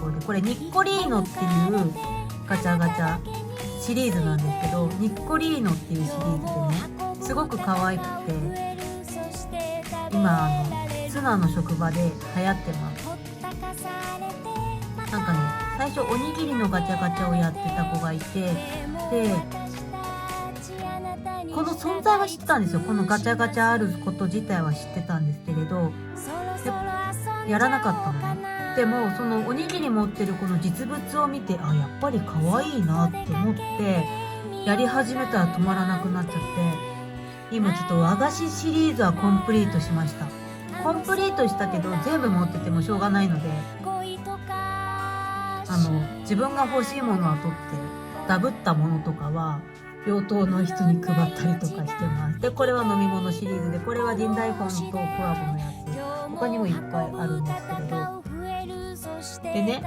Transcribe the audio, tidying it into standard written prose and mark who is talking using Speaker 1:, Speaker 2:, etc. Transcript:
Speaker 1: ころで、これニッコリーノっていうガチャガチャシリーズなんですけど、ニッコリーノっていうシリーズでね、すごく可愛くて、今ツナの職場で流行ってます。なんかね、最初おにぎりのガチャガチャをやってた子がいて、でこの存在は知ってたんですよ。このガチャガチャあること自体は知ってたんですけれど、やらなかったのね。でもそのおにぎり持ってるこの実物を見て、あ、やっぱり可愛いなって思ってやり始めたら止まらなくなっちゃって、今ちょっと和菓子シリーズはコンプリートしました。コンプリートしたけど全部持っててもしょうがないので、自分が欲しいものは取ってる、ダブったものとかは病棟の人に配ったりとかしてます。でこれは飲み物シリーズで、これはディンダイフォンとコラボのやつ、他にもいっぱいあるんですけれど、でね、